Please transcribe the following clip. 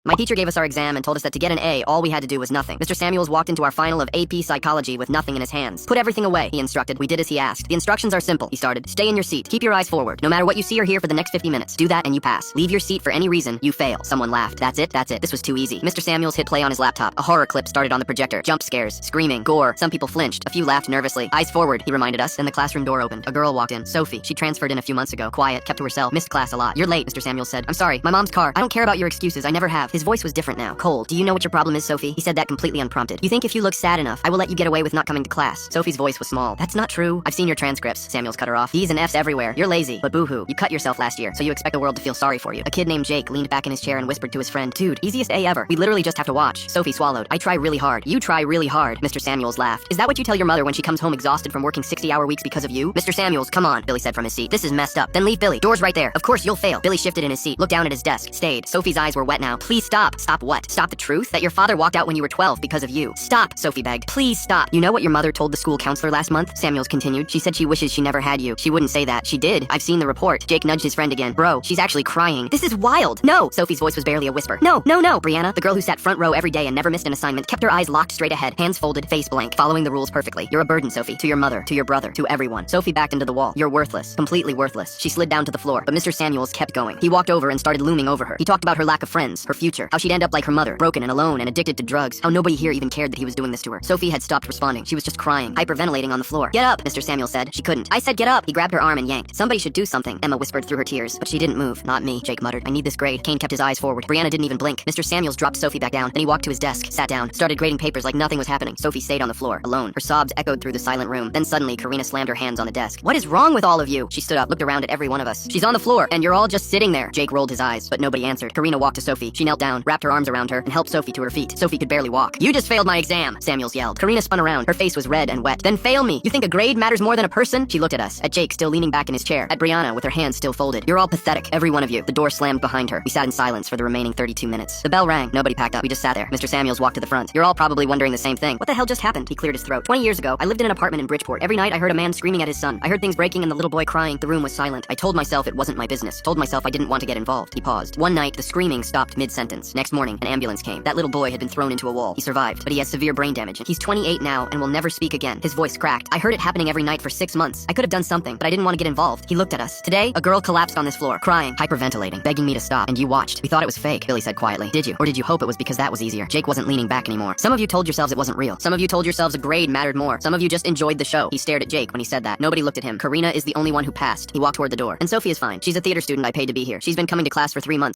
My teacher gave us our exam and told us that to get an A, all we had to do was nothing. Mr. Samuels walked into our final of AP Psychology with nothing in his hands. Put everything away, he instructed. We did as he asked. The instructions are simple, he started. Stay in your seat. Keep your eyes forward. No matter what you see or hear for the next 50 minutes. Do that and you pass. Leave your seat for any reason, you fail. Someone laughed. That's it. This was too easy. Mr. Samuels hit play on his laptop. A horror clip started on the projector. Jump scares, screaming, gore. Some people flinched. A few laughed nervously. Eyes forward, he reminded us, and the classroom door opened. A girl walked in. Sophie. She transferred in a few months ago. Quiet, kept to herself. Missed class a lot. You're late, Mr. Samuels said. I'm sorry. My mom's car. I don't care about your excuses. I never have. His voice was different now. Cold. Do you know what your problem is, Sophie? He said that completely unprompted. You think if you look sad enough, I will let you get away with not coming to class. Sophie's voice was small. That's not true. I've seen your transcripts. Samuels cut her off. D's and F's everywhere. You're lazy. But boo-hoo. You cut yourself last year, so you expect the world to feel sorry for you. A kid named Jake leaned back in his chair and whispered to his friend, Dude, easiest A ever. We literally just have to watch. Sophie swallowed. I try really hard. You try really hard. Mr. Samuels laughed. Is that what you tell your mother when she comes home exhausted from working 60-hour weeks because of you? Mr. Samuels, come on, Billy said from his seat. This is messed up. Then leave Billy. Door's right there. Of course you'll fail. Billy shifted in his seat, looked down at his desk, stayed. Sophie's eyes were wet now. Please stop. Stop what? Stop the truth? That your father walked out when you were 12 because of you. Stop, Sophie begged. Please stop. You know what your mother told the school counselor last month? Samuels continued. She said she wishes she never had you. She wouldn't say that. She did. I've seen the report. Jake nudged his friend again. Bro, she's actually crying. This is wild. No. Sophie's voice was barely a whisper. No. Brianna, the girl who sat front row every day and never missed an assignment, kept her eyes locked straight ahead, hands folded, face blank, following the rules perfectly. You're a burden, Sophie. To your mother, to your brother, to everyone. Sophie backed into the wall. You're worthless. Completely worthless. She slid down to the floor, but Mr. Samuels kept going. He walked over and started looming over her. He talked about her lack of friends, her future, how she'd end up like her mother, broken and alone and addicted to drugs, how nobody here even cared that he was doing this to her. Sophie had stopped responding. She was just crying, hyperventilating on the floor. Get up, Mr. Samuels said. She couldn't. I said get up. He grabbed her arm and yanked. Somebody should do something, Emma whispered through her tears. But she didn't move. Not me, Jake muttered. I need this grade. Kane kept his eyes forward. Brianna didn't even blink. Mr. Samuels dropped Sophie back down. Then he walked to his desk, sat down, started grading papers like nothing was happening. Sophie stayed on the floor, alone. Her sobs echoed through the silent room. Then suddenly, Karina slammed her hands on the desk. What is wrong with all of you? She stood up, looked around at every one of us. She's on the floor, and you're all just sitting there. Jake rolled his eyes, but nobody answered. Karina walked to Sophie. She knelt down, wrapped her arms around her, and helped Sophie to her feet. Sophie could barely walk. You just failed my exam, Samuels yelled. Karina spun around. Her face was red and wet. Then fail me. You think a grade matters more than a person? She looked at us, at Jake still leaning back in his chair, at Brianna with her hands still folded. You're all pathetic, every one of you. The door slammed behind her. We sat in silence for the remaining 32 minutes. The bell rang. Nobody packed up. We just sat there. Mr. Samuels walked to the front. You're all probably wondering the same thing. What the hell just happened? He cleared his throat. 20 years ago, I lived in an apartment in Bridgeport. Every night I heard a man screaming at his son. I heard things breaking and the little boy crying. The room was silent. I told myself it wasn't my business. Told myself I didn't want to get involved. He paused. One night, the screaming stopped mid-sentence. Next morning, an ambulance came. That little boy had been thrown into a wall. He survived, but he has severe brain damage. He's 28 now and will never speak again. His voice cracked. I heard it happening every night for 6 months. I could have done something, but I didn't want to get involved. He looked at us. Today, a girl collapsed on this floor, crying, hyperventilating, begging me to stop, and you watched. We thought it was fake, Billy said quietly. Did you? Or did you hope it was because that was easier? Jake wasn't leaning back anymore. Some of you told yourselves it wasn't real. Some of you told yourselves a grade mattered more. Some of you just enjoyed the show. He stared at Jake when he said that. Nobody looked at him. Karina is the only one who passed. He walked toward the door. And Sophie is fine. She's a theater student I paid to be here. She's been coming to class for 3 months.